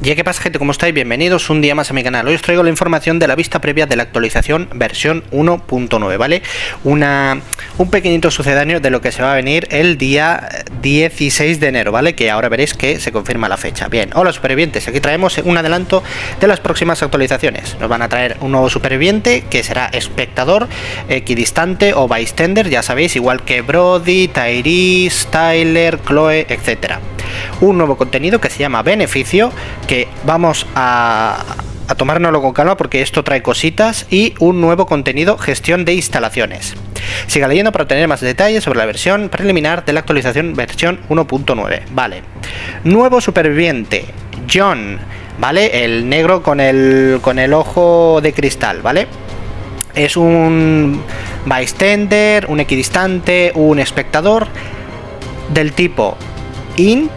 Ya que pasa, gente, ¿cómo estáis? Bienvenidos un día más a mi canal. Hoy os traigo la información de la vista previa de la actualización versión 1.9, ¿vale? Un pequeñito sucedáneo de lo que se va a venir el día 16 de enero, ¿vale? Que ahora veréis que se confirma la fecha. Bien, hola supervivientes, aquí traemos un adelanto de las próximas actualizaciones. Nos van a traer un nuevo superviviente que será espectador, equidistante o bystander, ya sabéis, igual que Brody, Tyrese, Tyler, Chloe, etcétera. Un nuevo contenido que se llama Beneficio, que vamos a tomárnoslo con calma porque esto trae cositas, y un nuevo contenido, gestión de instalaciones. Siga leyendo para obtener más detalles sobre la versión preliminar de la actualización versión 1.9. Vale, nuevo superviviente, John, ¿vale? El negro con el ojo de cristal, ¿vale? Es un bystander, un equidistante, un espectador del tipo int,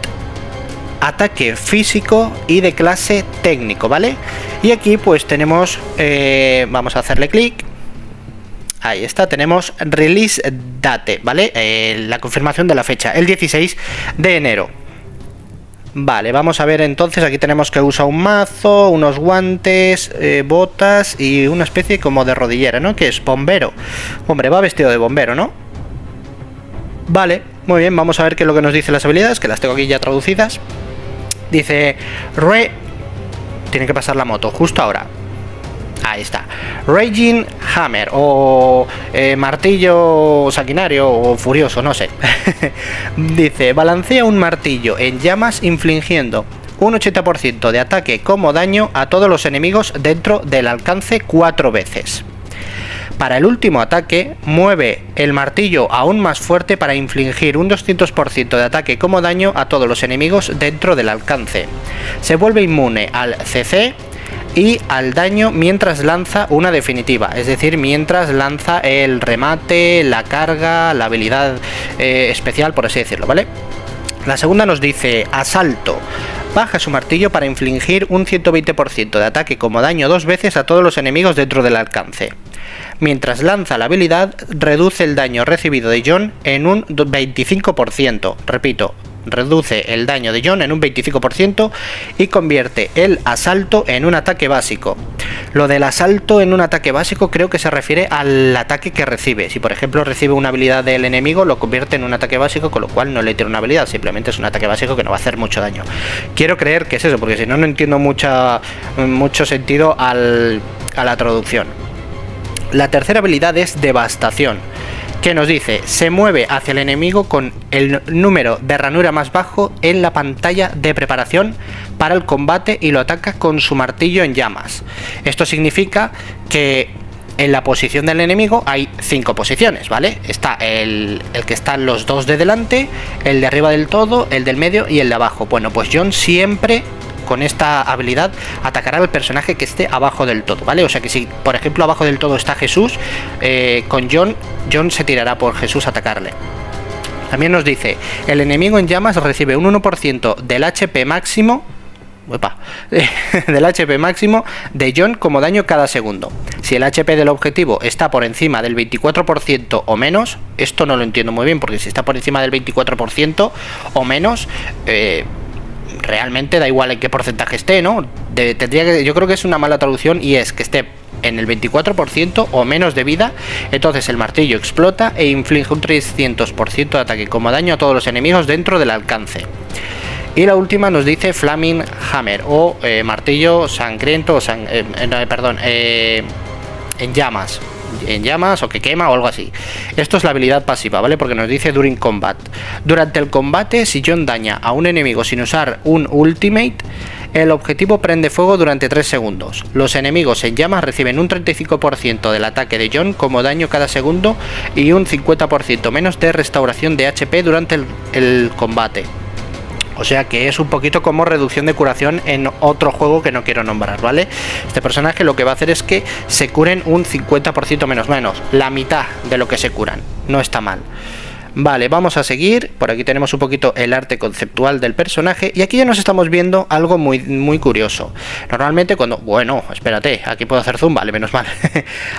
ataque físico y de clase técnico, ¿vale? Y aquí pues tenemos, vamos a hacerle clic, ahí está, tenemos release date, ¿vale? La confirmación de la fecha, el 16 de enero. Vale, vamos a ver entonces, aquí tenemos que usa un mazo, unos guantes, botas y una especie como de rodillera, ¿no? Que es bombero. Hombre, va vestido de bombero, ¿no? Vale, muy bien, vamos a ver qué es lo que nos dicen las habilidades, que las tengo aquí ya traducidas. Dice, tiene que pasar la moto, justo ahora. Ahí está. Raging Hammer, o martillo sanguinario, o furioso, no sé. Dice, balancea un martillo en llamas infligiendo un 80% de ataque como daño a todos los enemigos dentro del alcance 4 veces. Para el último ataque, mueve el martillo aún más fuerte para infligir un 200% de ataque como daño a todos los enemigos dentro del alcance. Se vuelve inmune al CC y al daño mientras lanza una definitiva, es decir, mientras lanza el remate, la carga, la habilidad especial, por así decirlo, ¿vale? La segunda nos dice, asalto. Baja su martillo para infligir un 120% de ataque como daño 2 veces a todos los enemigos dentro del alcance. Mientras lanza la habilidad, reduce el daño recibido de John en un 25%. Repito, reduce el daño de John en un 25% y convierte el asalto en un ataque básico. Lo del asalto en un ataque básico creo que se refiere al ataque que recibe. Si por ejemplo recibe una habilidad del enemigo, lo convierte en un ataque básico, con lo cual no le tiene una habilidad, simplemente es un ataque básico que no va a hacer mucho daño. Quiero creer que es eso, porque si no, no entiendo mucho sentido a la traducción. La tercera habilidad es devastación, que nos dice, se mueve hacia el enemigo con el número de ranura más bajo en la pantalla de preparación para el combate y lo ataca con su martillo en llamas. Esto significa que en la posición del enemigo hay 5 posiciones, ¿vale? Está el que están los dos de delante, el de arriba del todo, el del medio y el de abajo. Bueno, pues John siempre con esta habilidad atacará al personaje que esté abajo del todo, ¿vale? O sea que si por ejemplo abajo del todo está Jesús, con John se tirará por Jesús a atacarle. También nos dice, el enemigo en llamas recibe un 1% del HP máximo del HP máximo de John como daño cada segundo. Si el HP del objetivo está por encima del 24% o menos, esto no lo entiendo muy bien, porque si está por encima del 24% o menos, realmente da igual en qué porcentaje esté, ¿no? Yo creo que es una mala traducción, y es que esté en el 24% o menos de vida, entonces el martillo explota e inflige un 300% de ataque como daño a todos los enemigos dentro del alcance. Y la última nos dice Flaming Hammer, o martillo sangriento, en llamas o que quema o algo así. Esto es la habilidad pasiva, ¿vale? Porque nos dice During Combat. Durante el combate, si John daña a un enemigo sin usar un ultimate, el objetivo prende fuego durante 3 segundos. Los enemigos en llamas reciben un 35% del ataque de John como daño cada segundo y un 50% menos de restauración de HP durante el combate. O sea que es un poquito como reducción de curación en otro juego que no quiero nombrar, ¿vale? Este personaje lo que va a hacer es que se curen un 50% menos, la mitad de lo que se curan. No está mal. Vale, vamos a seguir. Por aquí tenemos un poquito el arte conceptual del personaje y aquí ya nos estamos viendo algo muy curioso. Normalmente cuando... Bueno, espérate, aquí puedo hacer zoom, vale, menos mal.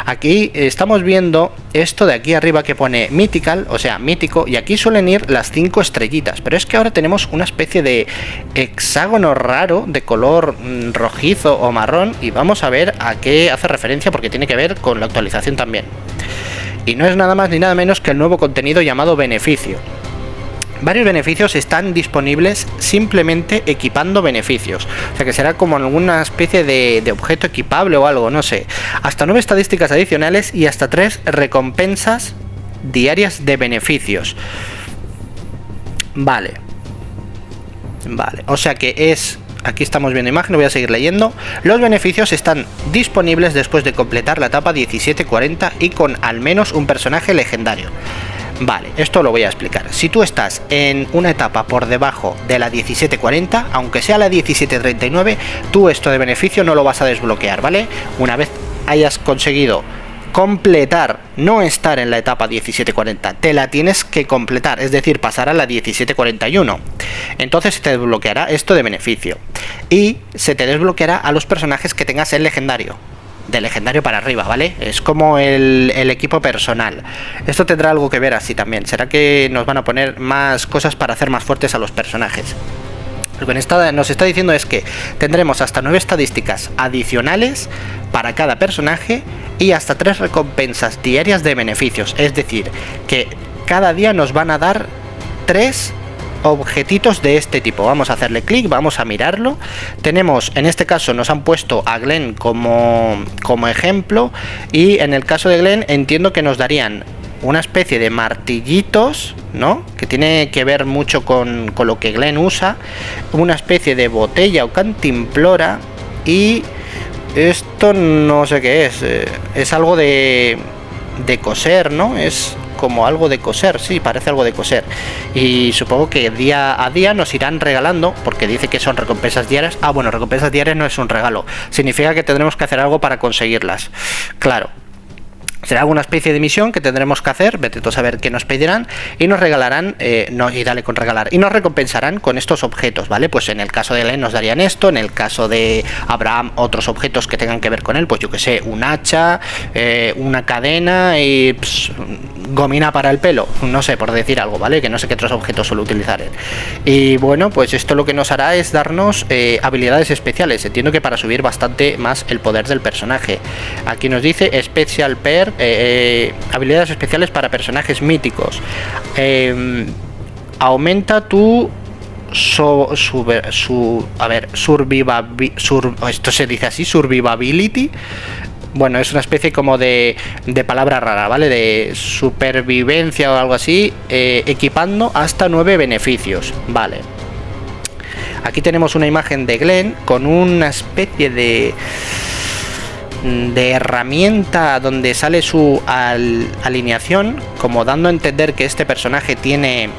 Aquí estamos viendo esto de aquí arriba que pone Mythical, o sea, mítico, y aquí suelen ir las 5 estrellitas, pero es que ahora tenemos una especie de hexágono raro de color rojizo o marrón y vamos a ver a qué hace referencia porque tiene que ver con la actualización también. Y no es nada más ni nada menos que el nuevo contenido llamado beneficio. Varios beneficios están disponibles simplemente equipando beneficios. O sea que será como alguna especie de objeto equipable o algo, no sé. Hasta 9 estadísticas adicionales y hasta 3 recompensas diarias de beneficios. Vale. Vale, o sea que es... Aquí estamos viendo imagen, voy a seguir leyendo. Los beneficios están disponibles después de completar la etapa 1740 y con al menos un personaje legendario. Vale, esto lo voy a explicar. Si tú estás en una etapa por debajo de la 1740, aunque sea la 1739, tú esto de beneficio no lo vas a desbloquear, ¿vale? Una vez hayas conseguido completar, no estar en la etapa 1740, te la tienes que completar, es decir, pasar a la 1741. Entonces se te desbloqueará esto de beneficio y se te desbloqueará a los personajes que tengas en legendario, de legendario para arriba, ¿vale? Es como el equipo personal. Esto tendrá algo que ver así también. Será que nos van a poner más cosas para hacer más fuertes a los personajes. Lo que nos está diciendo es que tendremos hasta 9 estadísticas adicionales para cada personaje y hasta 3 recompensas diarias de beneficios. Es decir, que cada día nos van a dar 3 objetitos de este tipo. Vamos a hacerle clic, vamos a mirarlo. Tenemos, en este caso nos han puesto a Glenn como ejemplo y en el caso de Glenn entiendo que nos darían una especie de martillitos, ¿no? Que tiene que ver mucho con lo que Glenn usa, una especie de botella o cantimplora y esto no sé qué es algo de coser, ¿no? Es como algo de coser, sí, parece algo de coser y supongo que día a día nos irán regalando, porque dice que son recompensas diarias. Ah, bueno, recompensas diarias no es un regalo, significa que tendremos que hacer algo para conseguirlas, claro. Será alguna especie de misión que tendremos que hacer, vete tú a saber qué nos pedirán y nos regalarán, y dale con regalar, y nos recompensarán con estos objetos, ¿vale? Pues en el caso de Glenn nos darían esto, en el caso de Abraham otros objetos que tengan que ver con él, pues yo que sé, un hacha, una cadena y gomina para el pelo, no sé, por decir algo, ¿vale? Que no sé qué otros objetos suele utilizar él. Y bueno, pues esto lo que nos hará es darnos habilidades especiales, entiendo que para subir bastante más el poder del personaje. Aquí nos dice Special Pair, habilidades especiales para personajes míticos. Aumenta tu esto se dice así, survivability. Bueno, es una especie como de palabra rara, ¿vale? De supervivencia o algo así, equipando hasta 9 beneficios, ¿vale? Aquí tenemos una imagen de Glenn con una especie de herramienta donde sale su alineación, como dando a entender que este personaje tiene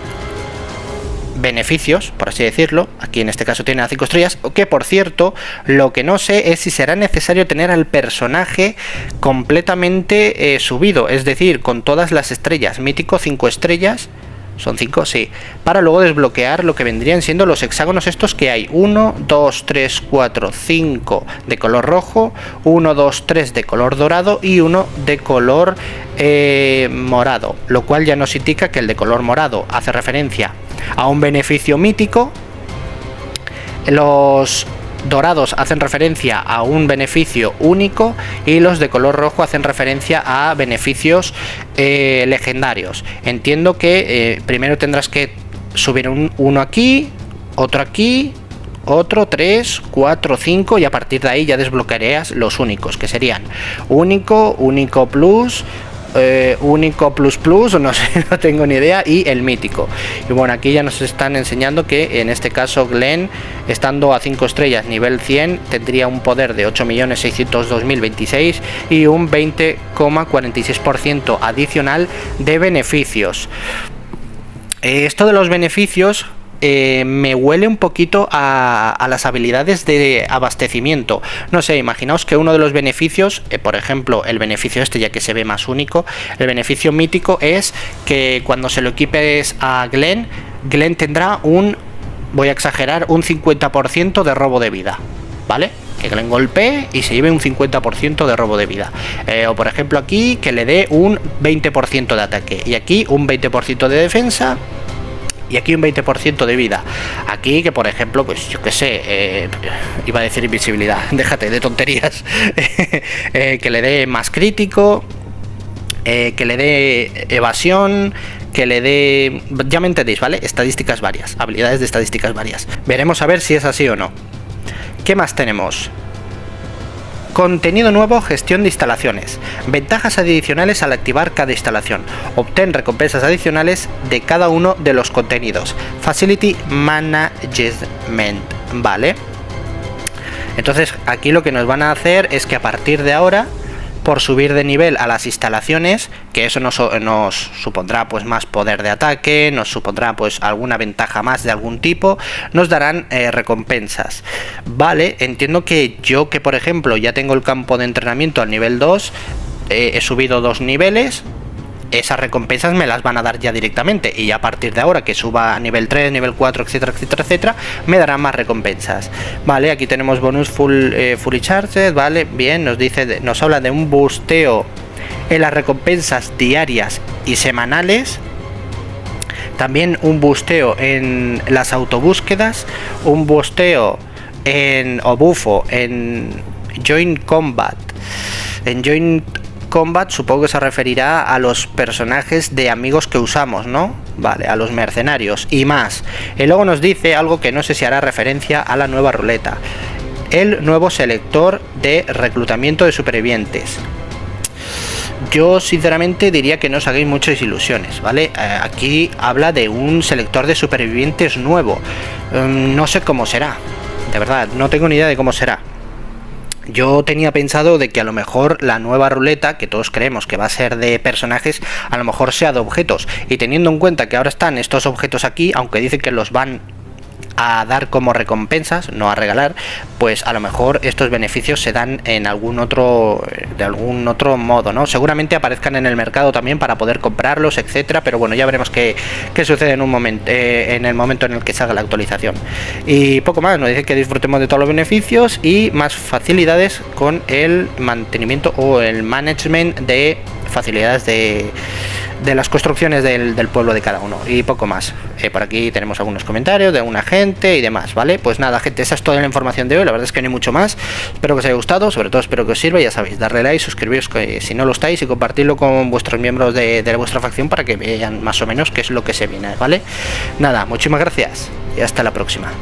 beneficios, por así decirlo. Aquí en este caso tiene a 5 estrellas, que por cierto, lo que no sé es si será necesario tener al personaje completamente subido, es decir, con todas las estrellas. Mítico 5 estrellas. Son 5, sí. Para luego desbloquear lo que vendrían siendo los hexágonos estos que hay. 1, 2, 3, 4, 5 de color rojo, 1, 2, 3 de color dorado y 1 de color morado. Lo cual ya nos indica que el de color morado hace referencia a un beneficio mítico. Los dorados hacen referencia a un beneficio único y los de color rojo hacen referencia a beneficios legendarios. Entiendo que primero tendrás que subir uno aquí, otro aquí, otro 3, 4, 5 y a partir de ahí ya desbloquearías los únicos, que serían único, único plus, único plus, no sé, no tengo ni idea, y el mítico. Y bueno, aquí ya nos están enseñando que en este caso Glenn, estando a 5 estrellas nivel 100, tendría un poder de 8.602.026 y un 20,46% adicional de beneficios. Esto de los beneficios, me huele un poquito a las habilidades de abastecimiento. No sé, imaginaos que uno de los beneficios, por ejemplo, el beneficio este, ya que se ve más único, el beneficio mítico es que cuando se lo equipes a Glenn tendrá voy a exagerar, un 50% de robo de vida, ¿vale? Que Glenn golpee y se lleve un 50% de robo de vida. O por ejemplo aquí, que le dé un 20% de ataque. Y aquí un 20% de defensa. Y aquí un 20% de vida. Aquí que por ejemplo, pues yo que sé, iba a decir invisibilidad, déjate de tonterías. Que le dé más crítico. Que le dé evasión, que le dé... Ya me entendéis, ¿vale? Estadísticas varias, habilidades de estadísticas varias. Veremos a ver si es así o no. ¿Qué más tenemos? Contenido nuevo, gestión de instalaciones. Ventajas adicionales al activar cada instalación. Obtén recompensas adicionales de cada uno de los contenidos. Facility Management, ¿vale? Entonces aquí lo que nos van a hacer es que a partir de ahora, por subir de nivel a las instalaciones, que eso nos supondrá pues más poder de ataque, nos supondrá pues alguna ventaja más de algún tipo, nos darán recompensas. Vale, entiendo que yo, que por ejemplo ya tengo el campo de entrenamiento al nivel 2, he subido 2 niveles, esas recompensas me las van a dar ya directamente, y ya a partir de ahora que suba a nivel 3, nivel 4, etcétera, etcétera, etcétera, me darán más recompensas. Vale, aquí tenemos bonus fully charged, vale, bien, nos habla de un boosteo en las recompensas diarias y semanales, también un boosteo en las autobúsquedas, un boosteo o bufo en Joint Combat. En Joint Combat supongo que se referirá a los personajes de amigos que usamos, ¿no? Vale, a los mercenarios y más. Y luego nos dice algo que no sé si hará referencia a la nueva ruleta: el nuevo selector de reclutamiento de supervivientes. Yo sinceramente diría que no os hagáis muchas ilusiones, ¿vale? Aquí habla de un selector de supervivientes nuevo. No sé cómo será, de verdad, no tengo ni idea de cómo será. Yo tenía pensado de que a lo mejor la nueva ruleta, que todos creemos que va a ser de personajes, a lo mejor sea de objetos. Y teniendo en cuenta que ahora están estos objetos aquí, aunque dicen que los van a dar como recompensas, no a regalar, pues a lo mejor estos beneficios se dan en de algún otro modo, ¿no? Seguramente aparezcan en el mercado también para poder comprarlos, etcétera, pero bueno, ya veremos qué sucede en un momento, en el momento en el que salga la actualización. Y poco más, nos dice que disfrutemos de todos los beneficios y más facilidades con el mantenimiento o el management de facilidades de las construcciones del pueblo de cada uno, y poco más. Por aquí tenemos algunos comentarios de alguna gente y demás, ¿vale? Pues nada, gente, esa es toda la información de hoy. La verdad es que no hay mucho más. Espero que os haya gustado, sobre todo espero que os sirva. Ya sabéis, darle like, suscribiros si no lo estáis, y compartirlo con vuestros miembros de vuestra facción para que vean más o menos qué es lo que se viene, ¿vale? Nada, muchísimas gracias y hasta la próxima.